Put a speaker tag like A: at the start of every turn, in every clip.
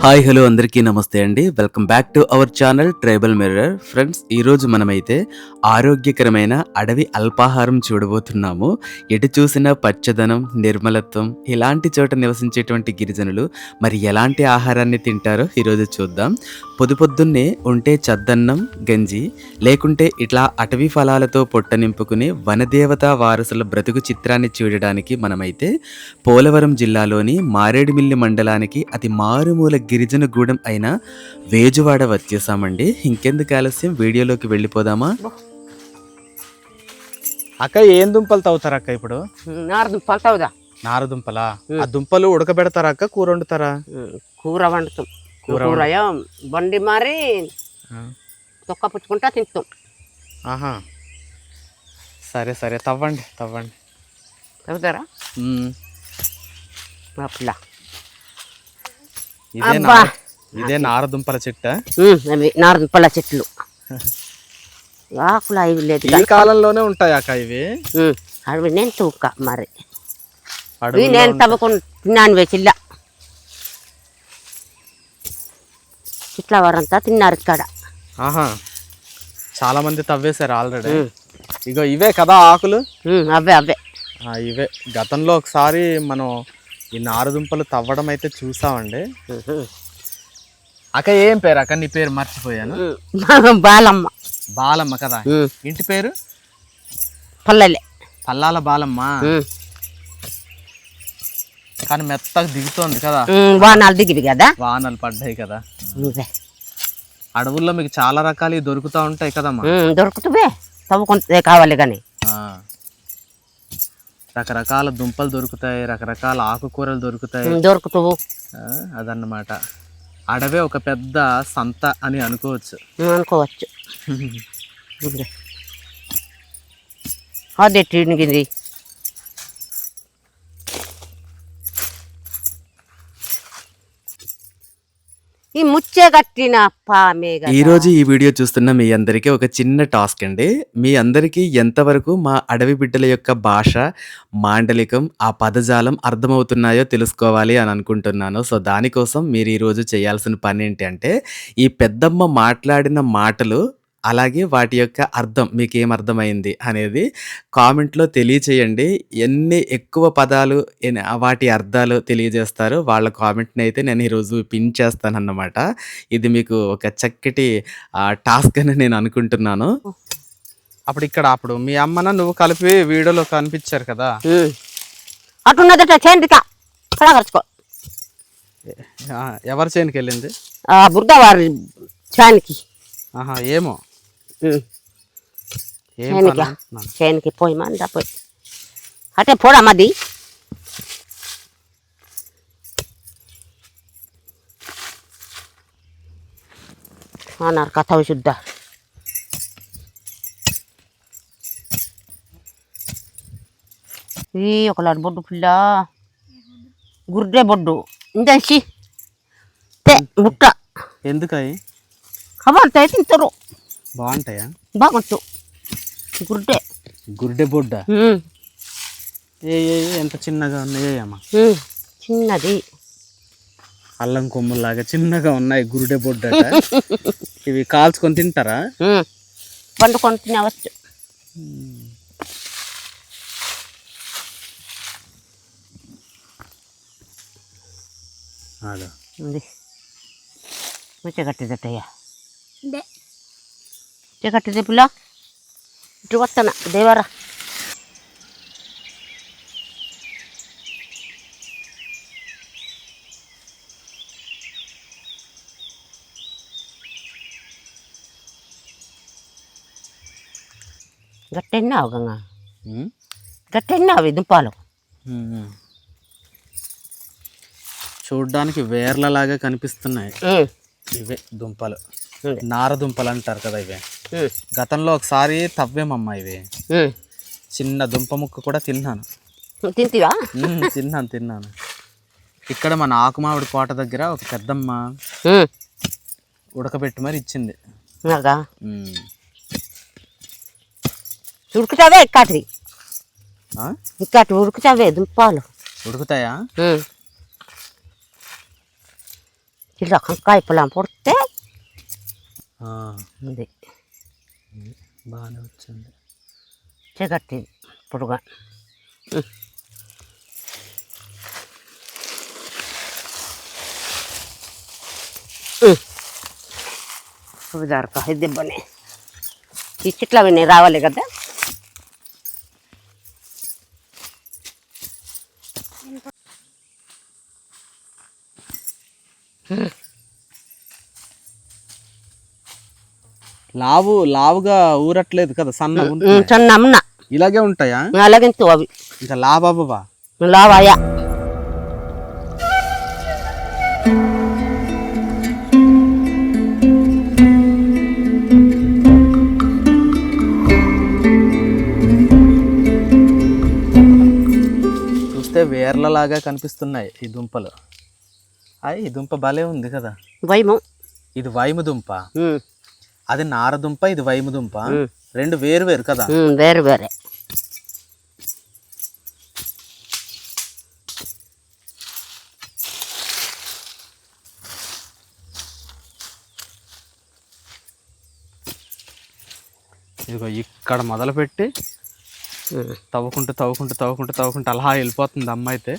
A: Hi hello అందరికీ నమస్తే అండి. Welcome back to our channel tribal mirror. Friends, ఈరోజు మనమైతే ఆరోగ్యకరమైన అడవి అల్పాహారం చూడబోతున్నాము. ఎటు చూసినా పచ్చదనం, నిర్మలత్వం, ఇలాంటి చోట నివసించేటువంటి గిరిజనులు మరి ఎలాంటి ఆహారాన్ని తింటారో ఈరోజు చూద్దాం. పొద్దున్నే ఉంటే చద్దన్నం గంజి, లేకుంటే ఇట్లా అటవీ ఫలాలతో పొట్ట నింపుకుని వనదేవతా వారసుల బ్రతుకు చిత్రాన్ని చూడడానికి మనమైతే పోలవరం జిల్లాలోని మారేడుమిల్లి మండలానికి అతి మారుమూల గిరిజన గూడెం అయిన వేజువాడ వచ్చేసామండి. ఇంకెందుకు ఆలస్యం, వీడియోలోకి వెళ్ళిపోదామా?
B: అక్క ఏం దుంపలు తవ్వుతారా అక్క? ఇప్పుడు
C: నారదుంపలు తవ్వుదా.
B: నారదుంపలా? ఆ దుంపలు ఉడకబెడతారా అక్క, కూర వండుతారా?
C: కూర వండుతాం. కూర బండి మారి తొక్క పుచ్చుకుంటా తింటాం.
B: ఆహా, సరే సరే, తవ్వండి తవ్వండి.
C: తవ్వుతారా? అట్లా
B: ఇదే నారదుంపల చెట్ట.
C: అవి నారదుంపల చెట్లు. ఆకులు అవి లేదు,
B: ఈ కాలంలోనే ఉంటాయి అక్క ఇవి.
C: అవి నేను తూక మరి నేను తవ్వకుండా తిన్నాను వేసిల్లా. ఇట్లా వారంతా తిన్నారు ఇక్కడ.
B: ఆహా, చాలా మంది తవ్వేశారు ఆల్రెడీ. ఇగో ఇవే కదా ఆకులు?
C: అవే అవే
B: ఇవే. గతంలో ఒకసారి మనం ఈ నారదుంపలు తవ్వడం అయితే చూసామండి. అక్క ఏం పేరు అక్క? నీ పేరు మర్చిపోయాను.
C: బాలమ్మ.
B: బాలమ్మ కదా ఇంటి పేరు?
C: పల్లెలే,
B: పల్లాల బాలమ్మ. కానీ మెత్తగా దిగుతోంది కదా.
C: వానాలు దిగివి కదా,
B: వానలు పడ్డాయి కదా. అడవుల్లో మీకు చాలా రకాలు దొరుకుతూ ఉంటాయి కదమ్మా?
C: దొరుకుతావే, తవ్వుకుంటే కావాలి కానీ.
B: రకరకాల దుంపలు దొరుకుతాయి, రకరకాల ఆకుకూరలు దొరుకుతాయి.
C: దొరుకుతావు.
B: అదన్నమాట. అడవే ఒక పెద్ద సంత అని అనుకోవచ్చు.
C: అనుకోవచ్చు. అదే ట్రీనిగింది. ఈ ముచ్చే కట్టిన
A: ఈరోజు ఈ వీడియో చూస్తున్న మీ అందరికీ ఒక చిన్న టాస్క్ అండి. మీ అందరికీ ఎంతవరకు మా అడవి బిడ్డల యొక్క భాష, మాండలికం, ఆ పదజాలం అర్థమవుతున్నాయో తెలుసుకోవాలి అని అనుకుంటున్నాను. సో దానికోసం మీరు ఈరోజు చేయాల్సిన పని ఏంటి అంటే, ఈ పెద్దమ్మ మాట్లాడిన మాటలు అలాగే వాటి యొక్క అర్థం మీకేం అర్థమైంది అనేది కామెంట్లో తెలియచేయండి. ఎన్ని ఎక్కువ పదాలు వాటి అర్థాలు తెలియజేస్తారో వాళ్ళ కామెంట్ని అయితే నేను ఈరోజు పిన్ చేస్తానన్నమాట. ఇది మీకు ఒక చక్కటి టాస్క్ అని నేను అనుకుంటున్నాను.
B: అప్పుడు మీ అమ్మన నువ్వు కలిపి వీడియోలో కనిపించారు కదా.
C: అటున్నదట చేనుక కడగరుచుకో.
B: ఎవరి చేనుకి వెళ్ళింది?
C: బుర్దవారి చేనికి.
B: ఆహా, ఏమో
C: చేనికి పోయి మందా పోయి అటే పోడా మది. అన్నారు కథ శుద్ధ. ఈ ఒకలాంటి బొడ్డు పిల్ల గుర్రె బొడ్డు ఇందేసి ముట్ట
B: ఎందుకయి
C: అవంతా తింటారు.
B: బాగుంటాయా?
C: బాగుంటు.
B: గుర్రె బొడ్డ ఎంత చిన్నగా ఉన్నాయమ్మా?
C: చిన్నది
B: అల్లం కొమ్ములాగా చిన్నగా ఉన్నాయి గుర్రె బొడ్డ. ఇవి కాల్చుకొని తింటారా?
C: వండుకొని తినవచ్చు. మంచిగా కట్టిదట్టయ్యా. కట్టిదే పిల్ల. ఇటు వస్తానా దేవరా. గట్టెన్నావు గంగా, గట్టెన్నావు దుంపాలు.
B: చూడ్డానికి వేర్లలాగా కనిపిస్తున్నాయి ఇవే దుంపలు. నారదుంపలు అంటారు కదా ఇవే. గతంలో ఒకసారి తవ్వేమమ్మా ఇవి. చిన్న దుంప ముక్క కూడా తిన్నాను.
C: తింటివా?
B: తిన్నాను. ఇక్కడ మన ఆకుమావిడి కోట దగ్గర ఒక పెద్దమ్మ ఉడకబెట్టి మరి ఇచ్చింది.
C: ఉడుకుతావే ఇక్కటి ఉడుకుతావే దుంపాలు.
B: ఉడుకుతాయా?
C: ఇలా కంకాయ పొలం పొడితే
B: ఆ,
C: ఉంది
B: బాగానే వచ్చింది.
C: చీకటి పొడుగా సువిధారక దెబ్బని ఈ చెట్లు అవన్నీ రావాలి కదా.
B: లావుగా ఊరట్లేదు కదా, సన్నగా
C: చిన్న అమ్మ
B: ఇలాగే ఉంటాయా?
C: అలాగెంతు అవి
B: ఇంకా లాబాబా
C: లావాయా.
B: చూస్తే వేర్లలాగా కనిపిస్తున్నాయి ఈ దుంపలు. ఈ దుంప భలే ఉంది కదా.
C: భయము
B: ఇది వైము దుంప, అది నారదుంప, ఇది వైము దుంప. రెండు వేరు వేరు కదా.
C: వేరు వేరే.
B: ఇదిగో ఇక్కడ మొదలుపెట్టి తవ్వుకుంటూ తవ్వుకుంటూ తవ్వుకుంటూ తవ్వుకుంటూ అలా వెళ్ళిపోతుంది అమ్మ అయితే.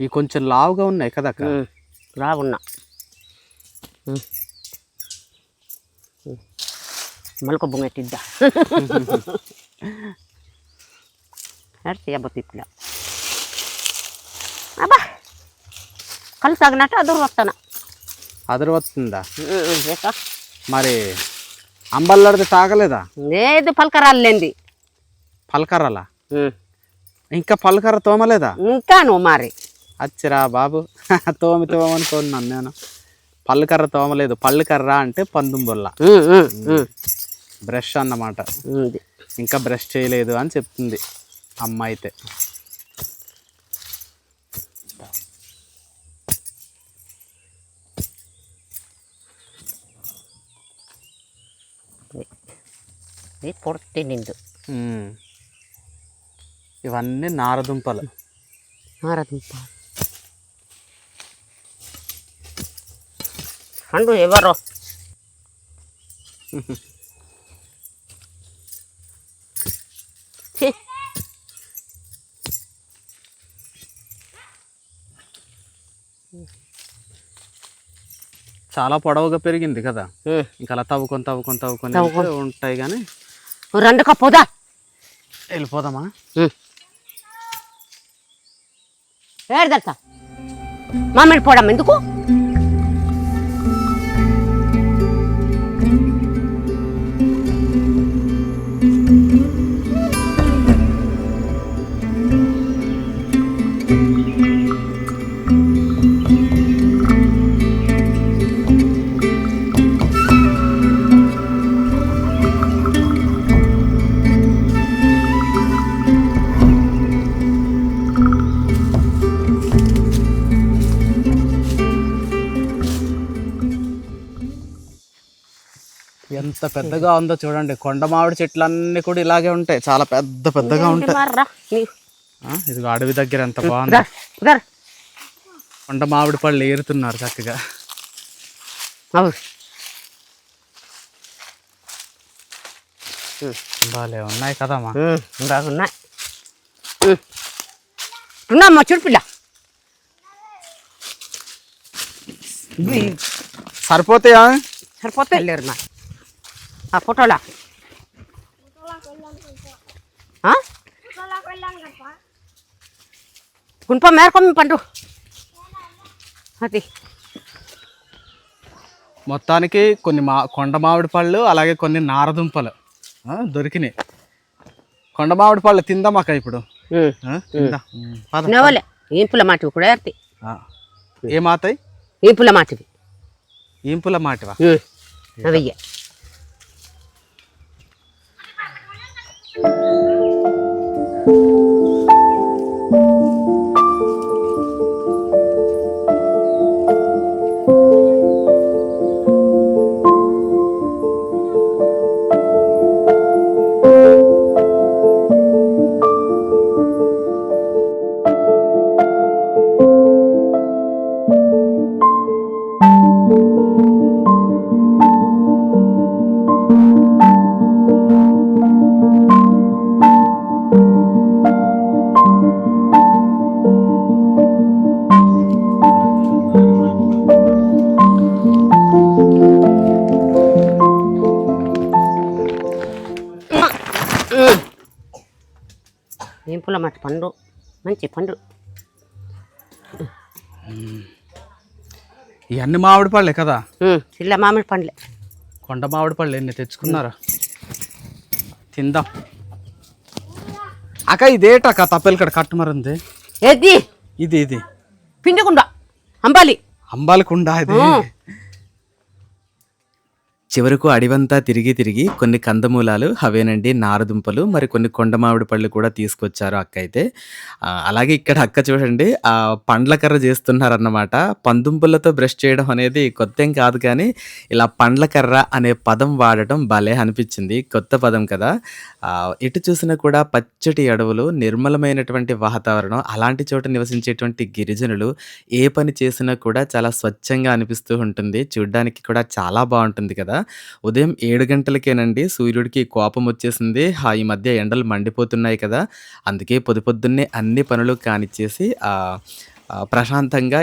B: ఇవి కొంచెం లావుగా ఉన్నాయి కదా అక్క.
C: లావున్నా మొలక బొంగెట్టిద్దా అబ్బా అబ్బా కళ్ళు సాగినట్టు అదురు వస్తాను.
B: అదరు వస్తుందా మరి? అంబల్లాడితే తాగలేదా?
C: లేదు పలకరాలేంది.
B: పలకరాలా? ఇంకా పలకర తోమలేదా?
C: ఇంకా నువ్వు మరి
B: అచ్చిరా బాబు తోమనుకోన్నాను నేను. పళ్ళకర్ర తోమలేదు. పళ్ళకర్ర అంటే పందుంబొల్ల బ్రష్ అన్నమాట. ఇంకా బ్రష్ చేయలేదు అని చెప్తుంది అమ్మ అయితే.
C: పొడితే నిండు.
B: ఇవన్నీ నారదుంపలు.
C: నారదుంప అండు ఎవరో
B: చాలా పొడవుగా పెరిగింది కదా. ఇంకా అలా తవ్వుకొని తవ్వుకొని తవ్వుకొని ఉంటాయి. కానీ
C: రెండు కప్పుదా
B: వెళ్ళిపోదామా?
C: ఏడదట మామిడి పోవడం ఎందుకు?
B: ఎంత పెద్దగా ఉందో చూడండి. కొండ మామిడి చెట్లన్నీ కూడా ఇలాగే ఉంటాయి, చాలా పెద్ద పెద్దగా ఉంటాయి. ఇది అడవి దగ్గర ఎంత బాగుంది. కొండ మామిడి పళ్ళు ఏరుతున్నారు చక్కగా. బాలే ఉన్నాయి కదమ్మా.
C: బాగున్నాయి. ఉన్నామ్మా చూడుపిల్ల.
B: సరిపోతాయా?
C: సరిపోతాయి లేరు నా ఆ ఫోటోలా. గుంప మేరకొమ్మి పండు అది.
B: మొత్తానికి కొన్ని కొండ మామిడి పళ్ళు అలాగే కొన్ని నారదుంపలు దొరికినాయి. కొండ మామిడి పళ్ళు తిందామాక ఇప్పుడు.
C: నవలే ఏంపుల మాటివి కూడా ఏర్తాయి.
B: ఏమాతాయి?
C: ఏంపుల మాటివి.
B: ఏంపుల మాటివా?
C: అవయ్య ఏనుపుల మట్టి పండు మంచి పండు.
B: ఇవన్నీ మామిడి పళ్ళే కదా?
C: చిల్ల మామిడి పండ్లే.
B: కొండ మామిడి పళ్ళు ఎన్ని తెచ్చుకున్నారా? తిందాం. అక్క ఇదేటక్క తప్పెలకడ కట్టుమరుంది?
C: ఏది
B: ఇది ఇది
C: పిండికుండ అంబాలి
B: అంబాలకుండా ఇది.
A: చివరకు అడివంతా తిరిగి తిరిగి కొన్ని కందమూలాలు అవేనండి నారదుంపలు మరి కొన్ని కొండ మామిడి పళ్ళు కూడా తీసుకొచ్చారు అక్క అయితే. అలాగే ఇక్కడ అక్క చూడండి పండ్ల కర్ర చేస్తున్నారన్నమాట. పందుంపులతో బ్రష్ చేయడం అనేది కొత్త ఏం కాదు కానీ ఇలా పండ్ల కర్ర అనే పదం వాడటం భలే అనిపించింది. కొత్త పదం కదా. ఎటు చూసినా కూడా పచ్చటి అడవులు, నిర్మలమైనటువంటి వాతావరణం, అలాంటి చోట నివసించేటువంటి గిరిజనులు ఏ పని చేసినా కూడా చాలా స్వచ్ఛంగా అనిపిస్తూ ఉంటుంది. చూడ్డానికి కూడా చాలా బాగుంటుంది కదా. ఉదయం 7 గంటలకేనండి సూర్యుడికి కోపం వచ్చేసింది. ఈ మధ్య ఎండలు మండిపోతున్నాయి కదా. అందుకే పొద్దున్నే అన్ని పనులు కానిచ్చేసి ప్రశాంతంగా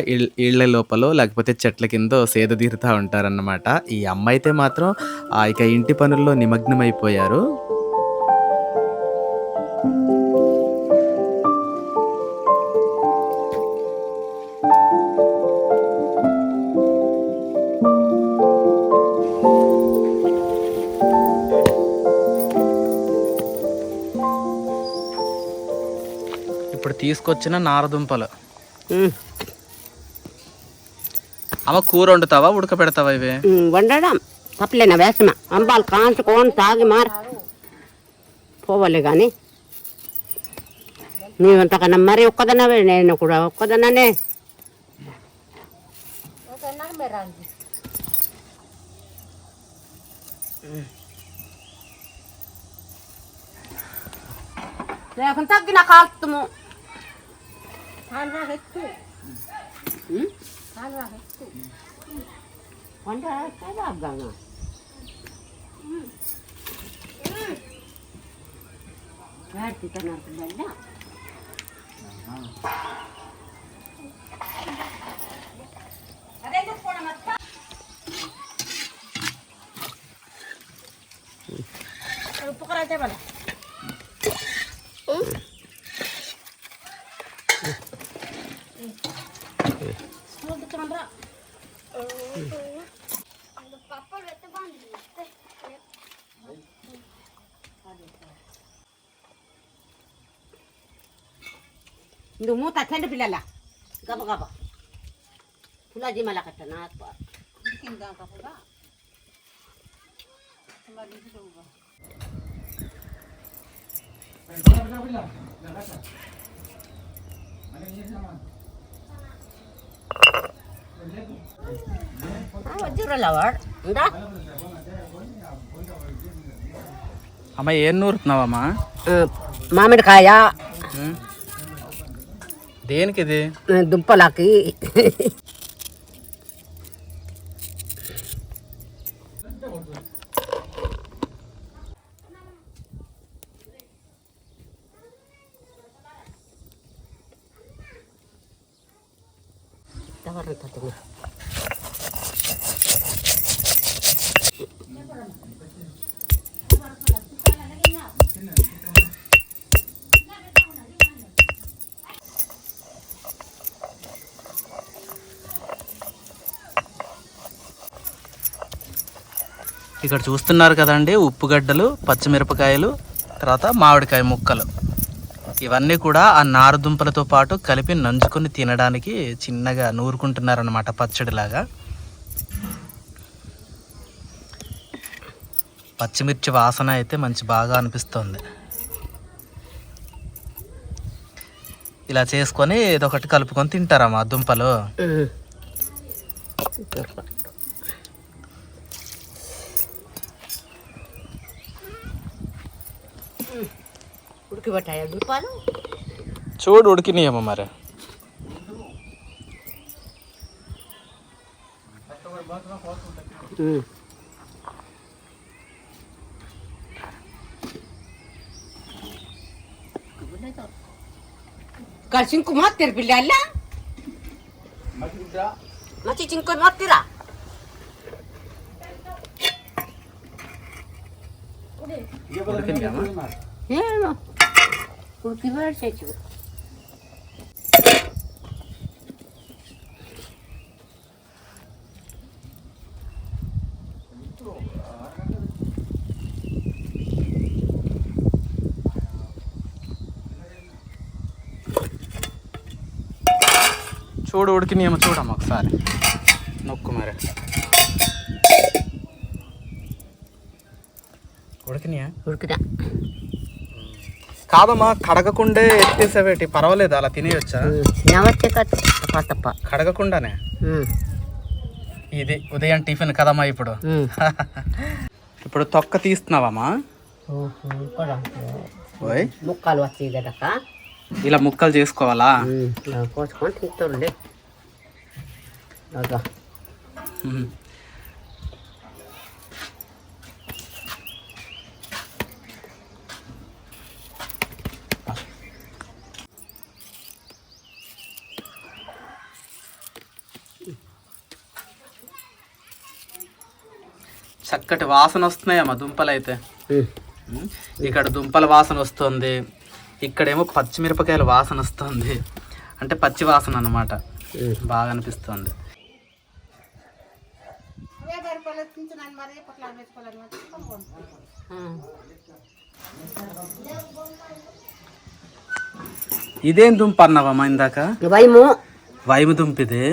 A: ఇళ్ళ లోపలో లేకపోతే చెట్ల కిందో సేద తీరుతూ ఉంటారన్నమాట. ఈ అమ్మ అయితే మాత్రం ఇక ఇంటి పనుల్లో నిమగ్నమైపోయారు.
B: ఇప్పుడు తీసుకొచ్చిన నారదుంపలు. అమ్మ కూర వండుతావా ఉడకబెడతావా ఇవి?
C: వండడం తప్పలేనా వేసమ అంబాలు కాంచుకొని తాగి మార పోవాలి కానీ నీవంతకన్నా మరి ఒక్కదన్నవే, నేను కూడా ఒక్కదన్నానే. లేకుండా తగ్గిన కాల్తుము నువ్వు మూత చెండు పిల్లల గబ గబ పులాజీ మళ్ళా కట్టనా
B: అమ్మ ఏం నూరుతున్నావమ్మా?
C: మామిడికాయ.
B: దేనికి ఇది?
C: దుంపలకి.
B: ఇక్కడ చూస్తున్నారు కదండి, ఉప్పుగడ్డలు, పచ్చిమిరపకాయలు, తర్వాత మామిడికాయ ముక్కలు. ఇవన్నీ కూడా ఆ నారదుంపలతో పాటు కలిపి నంచుకొని తినడానికి చిన్నగా నూరుకుంటున్నారనమాట పచ్చడిలాగా. పచ్చిమిర్చి వాసన అయితే మంచి బాగా అనిపిస్తుంది. ఇలా చేసుకొని ఇదొకటి కలుపుకొని తింటారమ్మా దుంపలు.
C: ఉడికిబట్టాయా దుంపలు?
B: చూడు ఉడికినాయమ్మ మరి.
C: ಚಿಂಕು ಮಾಡ್ತೀರ ಬಿಲ್ಲ ಅಲ್ಲ ಮತ್ತೆ ಚಿಂಕು ಮಾಡ್ತೀರಾ? ಏನು ఉడికి వేసేచ్చు.
B: చూడు ఉడికినేమో చూడమ్మా ఒకసారి నొక్కు మరి. ఉడికినాయా?
C: ఉడికిదా
B: కాదమ్మా, కడగకుండే ఎత్తేసేవేటి, పర్వాలేదు అలా తినేయొచ్చా?
C: తినవచ్చే కాదు తప్ప తప్ప.
B: కడగకుండానే. ఇది ఉదయం టిఫిన్ కదమ్మా ఇప్పుడు. ఇప్పుడు తొక్క తీస్తున్నావమ్మా? ఓయ్
C: ముక్కలు వచ్చాయి కదా,
B: ఇలా ముక్కలు చేసుకోవాలా?
C: కోసుకొని తింటుండే.
B: చక్కటి వాసన వస్తున్నాయమ్మా దుంపలు అయితే. ఇక్కడ దుంపల వాసన వస్తుంది, ఇక్కడేమో పచ్చిమిరపకాయల వాసన వస్తుంది. అంటే పచ్చి వాసన అన్నమాట, బాగా అనిపిస్తుంది. ఇదేం దుంప అన్నావమ్మా ఇందాక?
C: వైము.
B: వైము దుంప. ఇది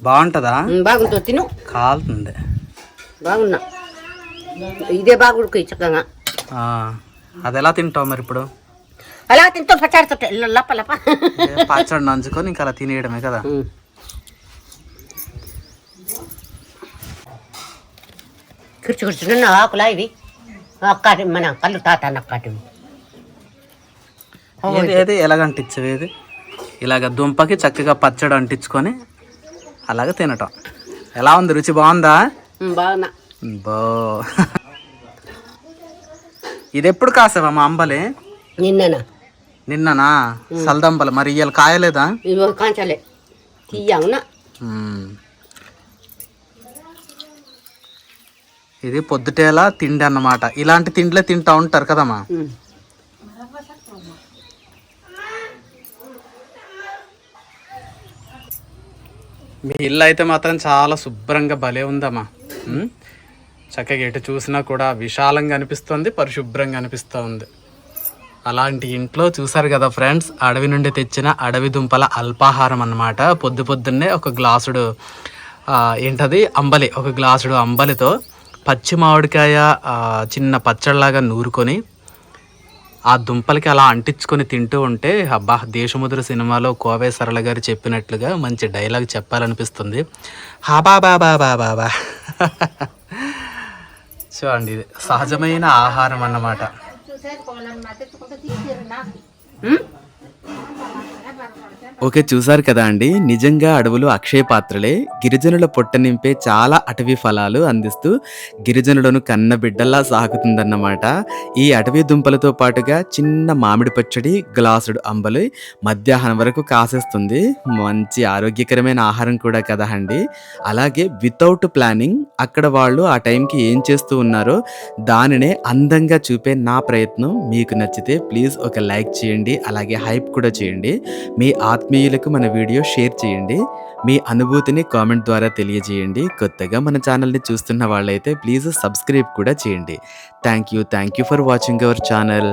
B: బాగుంటుందా?
C: బాగుంటుంది, తిను.
B: కాలుతుంది.
C: బాగున్నా, ఇదే బాగా ఉడికి చక్కగా.
B: అది ఎలా తింటావు మరి ఇప్పుడు?
C: అలా తింటూ పచ్చాడుతుంటే లప్ప లప్ప
B: పచ్చడి నంచుకొని ఇంకా అలా తినేయడమే కదా.
C: కుర్చు కూర్చున్న ఆకులా ఇవి అక్కటి మన కళ్ళు తాత అక్కటి.
B: ఏది ఎలాగంటించవు? ఏది ఇలాగ దుంపకి చక్కగా పచ్చడి అంటించుకొని అలాగ తినటం. ఎలా ఉంది? రుచి బాగుందా?
C: బాగున్నా.
B: బో ఇది ఎప్పుడు కాసావమ్మా అంబలి?
C: నిన్ననా?
B: నిన్ననా? సల్దంబలు. మరి ఇవాళ కాయలేదా?
C: ఇవి కాంచలే తీయవునా.
B: ఇది పొద్దుటేలా తిండి అన్నమాట. ఇలాంటి తిండిలే తింటా ఉంటారు కదమ్మా. మీ ఇల్లు అయితే మాత్రం చాలా శుభ్రంగా భలే ఉందమ్మా. చక్కగా ఎటు చూసినా కూడా విశాలంగా అనిపిస్తుంది, పరిశుభ్రంగా అనిపిస్తూ ఉంది. అలాంటి ఇంట్లో చూసారు కదా ఫ్రెండ్స్, అడవి నుండి తెచ్చిన అడవి దుంపల అల్పాహారం అన్నమాట. పొద్దున్నే ఒక గ్లాసుడు ఏంటది అంబలి, ఒక గ్లాసుడు అంబలితో పచ్చి మామిడికాయ చిన్న పచ్చడిలాగా నూరుకొని ఆ దుంపలకి అలా అంటించుకొని తింటూ ఉంటే అబ్బా, దేశముద్ర సినిమాలో కోవే సరళ గారు చెప్పినట్లుగా మంచి డైలాగ్ చెప్పాలనిపిస్తుంది. హాబా బాబా బాబా. చూడండి, ఇది సహజమైన ఆహారం అన్నమాట.
A: ఓకే, చూసారు కదా అండి. నిజంగా అడవులు అక్షయ పాత్రలే. గిరిజనుల పొట్ట నింపే చాలా అటవీ ఫలాలు అందిస్తూ గిరిజనులను కన్నబిడ్డల్లా సాగుతుందన్నమాట. ఈ అటవీ దుంపలతో పాటుగా చిన్న మామిడి పచ్చడి, గ్లాసుడు అంబలి మధ్యాహ్నం వరకు కాసేస్తుంది. మంచి ఆరోగ్యకరమైన ఆహారం కూడా కదా అండి. అలాగే వితౌట్ ప్లానింగ్ అక్కడ వాళ్ళు ఆ టైంకి ఏం చేస్తూ ఉన్నారో దానినే అందంగా చూపే నా ప్రయత్నం మీకు నచ్చితే ప్లీజ్ ఒక లైక్ చేయండి, అలాగే హైప్ కూడా చేయండి. మీ ఆత్మీయులకు మన వీడియో షేర్ చేయండి. మీ అనుభూతిని కామెంట్ ద్వారా తెలియజేయండి. కొత్తగా మన ఛానల్ని చూస్తున్న వాళ్ళైతే ప్లీజ్ సబ్స్క్రైబ్ కూడా చేయండి. Thank you for watching our channel.